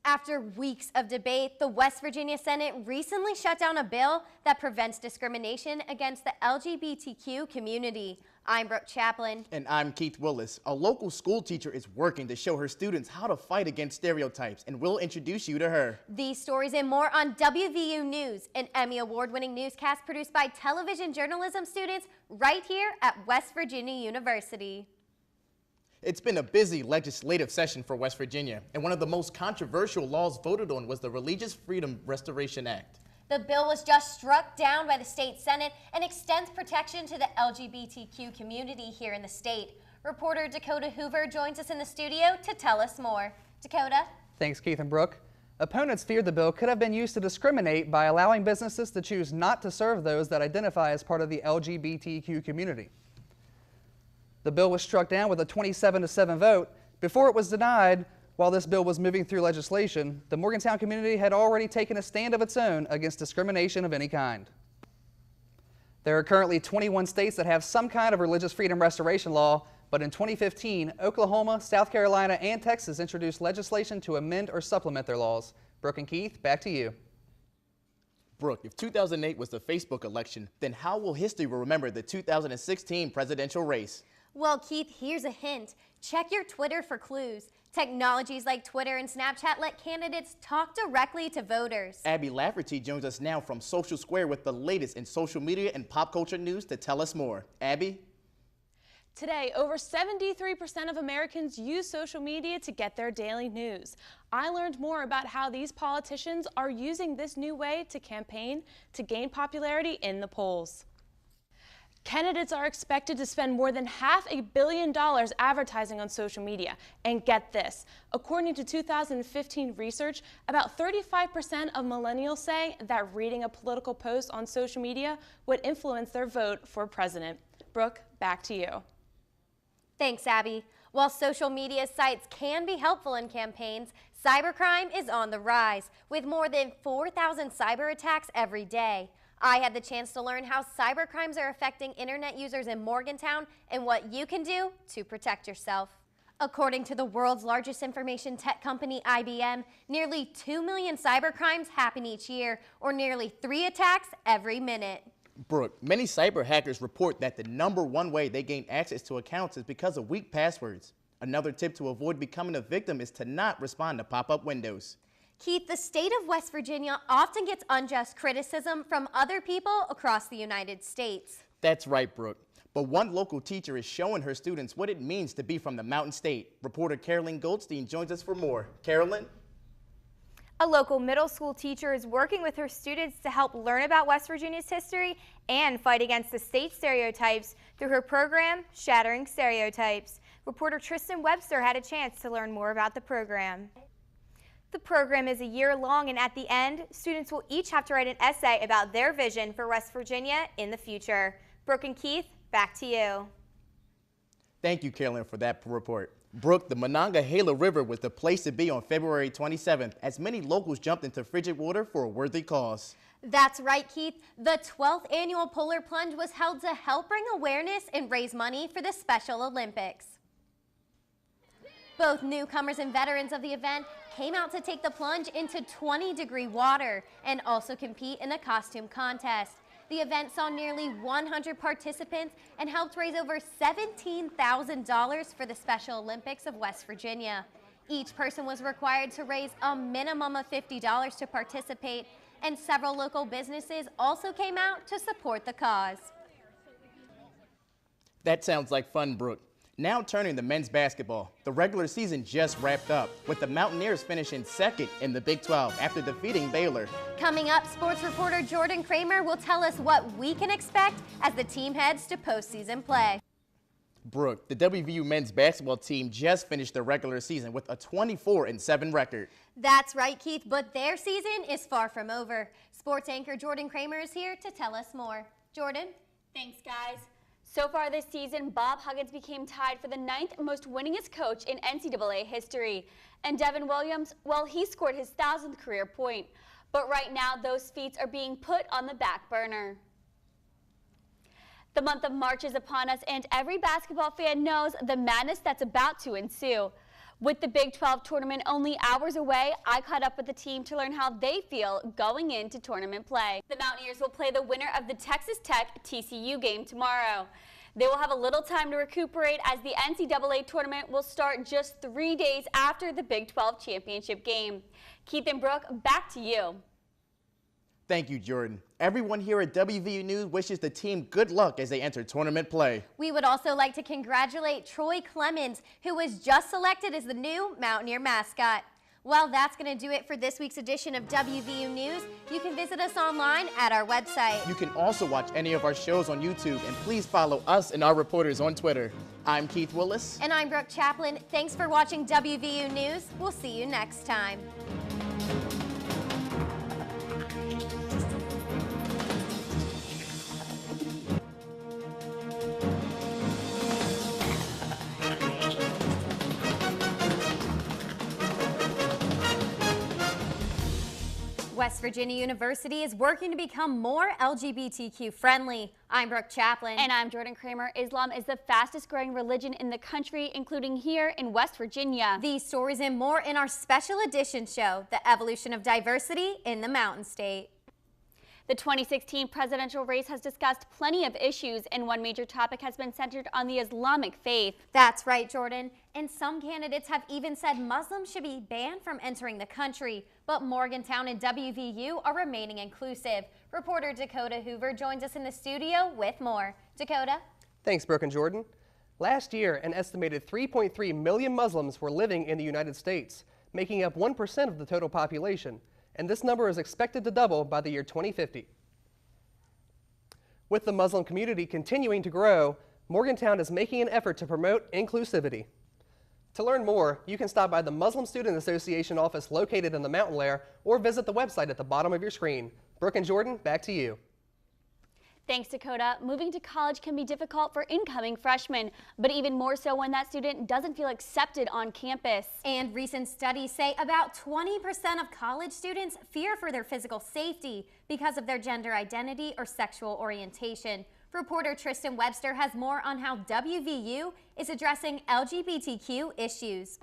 After weeks of debate, the West Virginia Senate recently shut down a bill that prevents discrimination against the LGBTQ community. I'm Brooke Chaplin. And I'm Keith Willis. A local school teacher is working to show her students how to fight against stereotypes, and we'll introduce you to her. These stories and more on WVU News, an Emmy Award-winning newscast produced by television journalism students right here at West Virginia University. It's been a busy legislative session for West Virginia, and one of the most controversial laws voted on was the Religious Freedom Restoration Act. The bill was just struck down by the state Senate and extends protection to the LGBTQ community here in the state. Reporter Dakota Hoover joins us in the studio to tell us more. Dakota? Thanks, Keith and Brooke. Opponents feared the bill could have been used to discriminate by allowing businesses to choose not to serve those that identify as part of the LGBTQ community. The bill was struck down with a 27-7 vote. Before it was denied, while this bill was moving through legislation, the Morgantown community had already taken a stand of its own against discrimination of any kind. There are currently 21 states that have some kind of religious freedom restoration law, but in 2015, Oklahoma, South Carolina, and Texas introduced legislation to amend or supplement their laws. Brooke and Keith, back to you. Brooke, if 2008 was the Facebook election, then how will history remember the 2016 presidential race? Well, Keith, here's a hint. Check your Twitter for clues. Technologies like Twitter and Snapchat let candidates talk directly to voters. Abby Lafferty joins us now from Social Square with the latest in social media and pop culture news to tell us more. Abby? Today, over 73% of Americans use social media to get their daily news. I learned more about how these politicians are using this new way to campaign to gain popularity in the polls. Candidates are expected to spend more than $500 million advertising on social media. And get this, according to 2015 research, about 35% of millennials say that reading a political post on social media would influence their vote for president. Brooke, back to you. Thanks, Abby. While social media sites can be helpful in campaigns, cybercrime is on the rise, with more than 4,000 cyber attacks every day. I had the chance to learn how cybercrimes are affecting internet users in Morgantown and what you can do to protect yourself. According to the world's largest information tech company, IBM, nearly 2 million cybercrimes happen each year, or nearly 3 attacks every minute. Brooke, many cyber hackers report that the #1 way they gain access to accounts is because of weak passwords. Another tip to avoid becoming a victim is to not respond to pop-up windows. Keith, the state of West Virginia often gets unjust criticism from other people across the United States. That's right, Brooke. But one local teacher is showing her students what it means to be from the Mountain State. Reporter Carolyn Goldstein joins us for more. Carolyn? A local middle school teacher is working with her students to help learn about West Virginia's history and fight against the state stereotypes through her program, Shattering Stereotypes. Reporter Tristan Webster had a chance to learn more about the program. The program is a year long, and at the end, students will each have to write an essay about their vision for West Virginia in the future. Brooke and Keith, back to you. Thank you, Carolyn, for that report. Brooke, the Monongahela River was the place to be on February 27th, as many locals jumped into frigid water for a worthy cause. That's right, Keith. The 12th annual Polar Plunge was held to help bring awareness and raise money for the Special Olympics. Both newcomers and veterans of the event came out to take the plunge into 20-degree water and also compete in a costume contest. The event saw nearly 100 participants and helped raise over $17,000 for the Special Olympics of West Virginia. Each person was required to raise a minimum of $50 to participate, and several local businesses also came out to support the cause. That sounds like fun, Brooke. Now turning to men's basketball. The regular season just wrapped up, with the Mountaineers finishing second in the Big 12 after defeating Baylor. Coming up, sports reporter Jordan Kramer will tell us what we can expect as the team heads to postseason play. Brooke, the WVU men's basketball team just finished their regular season with a 24-7 record. That's right, Keith, but their season is far from over. Sports anchor Jordan Kramer is here to tell us more. Jordan? Thanks, guys. So far this season, Bob Huggins became tied for the 9th most winningest coach in NCAA history. And Devin Williams, well, he scored his 1,000th career point. But right now, those feats are being put on the back burner. The month of March is upon us, and every basketball fan knows the madness that's about to ensue. With the Big 12 tournament only hours away, I caught up with the team to learn how they feel going into tournament play. The Mountaineers will play the winner of the Texas Tech TCU game tomorrow. They will have a little time to recuperate as the NCAA tournament will start just 3 days after the Big 12 championship game. Keith and Brooke, back to you. Thank you, Jordan. Everyone here at WVU News wishes the team good luck as they enter tournament play. We would also like to congratulate Troy Clemens, who was just selected as the new Mountaineer mascot. Well, that's going to do it for this week's edition of WVU News. You can visit us online at our website. You can also watch any of our shows on YouTube, and please follow us and our reporters on Twitter. I'm Keith Willis. And I'm Brooke Chaplin. Thanks for watching WVU News. We'll see you next time. West Virginia University is working to become more LGBTQ friendly. I'm Brooke Chaplin. And I'm Jordan Kramer. Islam is the fastest growing religion in the country, including here in West Virginia. These stories and more in our special edition show, The Evolution of Diversity in the Mountain State. The 2016 presidential race has discussed plenty of issues, and one major topic has been centered on the Islamic faith. That's right, Jordan. And some candidates have even said Muslims should be banned from entering the country. But Morgantown and WVU are remaining inclusive. Reporter Dakota Hoover joins us in the studio with more. Dakota? Thanks, Brooke and Jordan. Last year, an estimated 3.3 million Muslims were living in the United States, making up 1% of the total population. And this number is expected to double by the year 2050. With the Muslim community continuing to grow, Morgantown is making an effort to promote inclusivity. To learn more, you can stop by the Muslim Student Association office located in the Mountain Lair or visit the website at the bottom of your screen. Brooke and Jordan, back to you. Thanks, Dakota. Moving to college can be difficult for incoming freshmen, but even more so when that student doesn't feel accepted on campus. And recent studies say about 20% of college students fear for their physical safety because of their gender identity or sexual orientation. Reporter Tristan Webster has more on how WVU is addressing LGBTQ issues.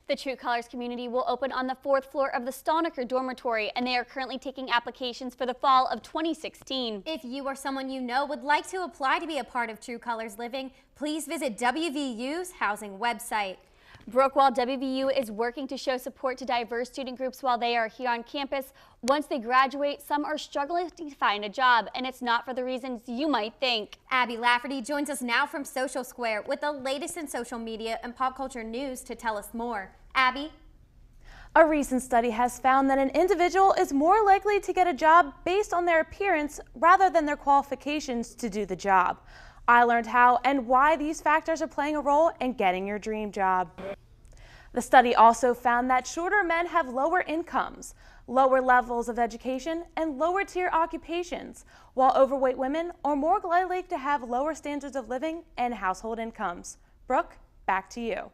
The True Colors community will open on the 4th floor of the Stolniker dormitory, and they are currently taking applications for the fall of 2016. If you or someone you know would like to apply to be a part of True Colors Living, please visit WVU's housing website. Brooke, while WVU is working to show support to diverse student groups while they are here on campus, once they graduate, some are struggling to find a job, and it's not for the reasons you might think. Abby Lafferty joins us now from Social Square with the latest in social media and pop culture news to tell us more. Abby? A recent study has found that an individual is more likely to get a job based on their appearance rather than their qualifications to do the job. I learned how and why these factors are playing a role in getting your dream job. The study also found that shorter men have lower incomes, lower levels of education, and lower tier occupations, while overweight women are more likely to have lower standards of living and household incomes. Brooke, back to you.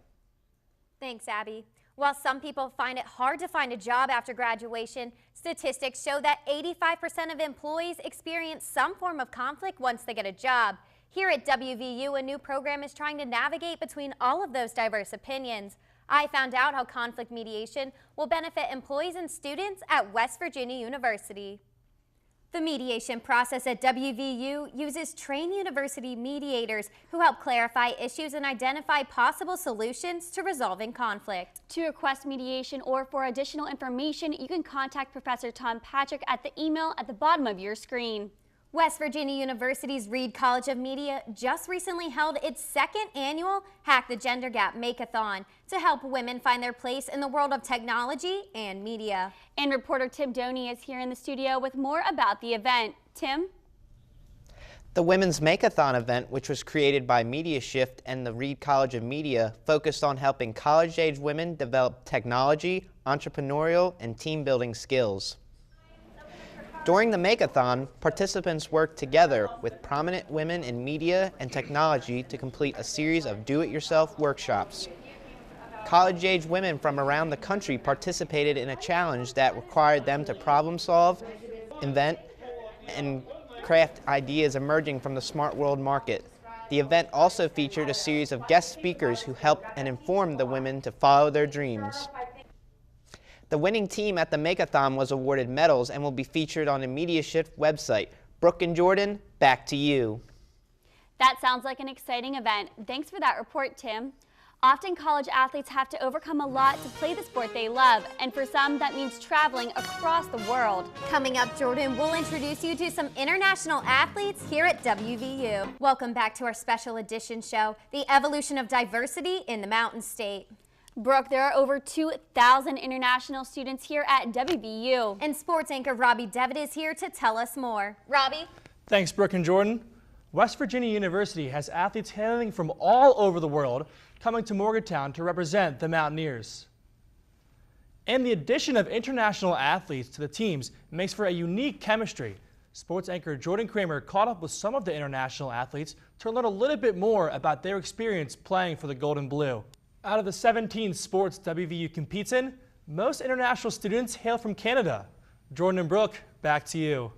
Thanks, Abby. While some people find it hard to find a job after graduation, statistics show that 85% of employees experience some form of conflict once they get a job. Here at WVU, a new program is trying to navigate between all of those diverse opinions. I found out how conflict mediation will benefit employees and students at West Virginia University. The mediation process at WVU uses trained university mediators who help clarify issues and identify possible solutions to resolving conflict. To request mediation or for additional information, you can contact Professor Tom Patrick at the email at the bottom of your screen. West Virginia University's Reed College of Media just recently held its second annual Hack the Gender Gap Make-a-thon to help women find their place in the world of technology and media. And reporter Tim Doney is here in the studio with more about the event. Tim? The Women's Make-a-thon event, which was created by Media Shift and the Reed College of Media, focused on helping college-age women develop technology, entrepreneurial, and team-building skills. During the Make-a-thon, participants worked together with prominent women in media and technology to complete a series of do-it-yourself workshops. college-age women from around the country participated in a challenge that required them to problem solve, invent, and craft ideas emerging from the smart world market. The event also featured a series of guest speakers who helped and informed the women to follow their dreams. The winning team at the Makeathon was awarded medals and will be featured on the Media Shift website. Brooke and Jordan, back to you. That sounds like an exciting event. Thanks for that report, Tim. Often college athletes have to overcome a lot to play the sport they love, and for some that means traveling across the world. Coming up, Jordan, we'll introduce you to some international athletes here at WVU. Welcome back to our special edition show, The Evolution of Diversity in the Mountain State. Brooke, there are over 2,000 international students here at WVU. And sports anchor Robbie Devitt is here to tell us more. Robbie? Thanks, Brooke and Jordan. West Virginia University has athletes hailing from all over the world coming to Morgantown to represent the Mountaineers. And the addition of international athletes to the teams makes for a unique chemistry. Sports anchor Jordan Kramer caught up with some of the international athletes to learn a little bit more about their experience playing for the Gold and Blue. Out of the 17 sports WVU competes in, most international students hail from Canada. Jordan and Brooke, back to you.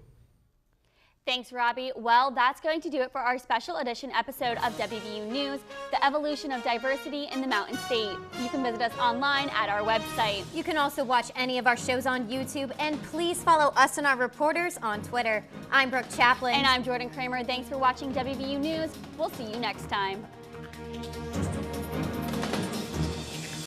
Thanks, Robbie. Well, that's going to do it for our special edition episode of WVU News, The Evolution of Diversity in the Mountain State. You can visit us online at our website. You can also watch any of our shows on YouTube, and please follow us and our reporters on Twitter. I'm Brooke Chaplin. And I'm Jordan Kramer. Thanks for watching WVU News. We'll see you next time.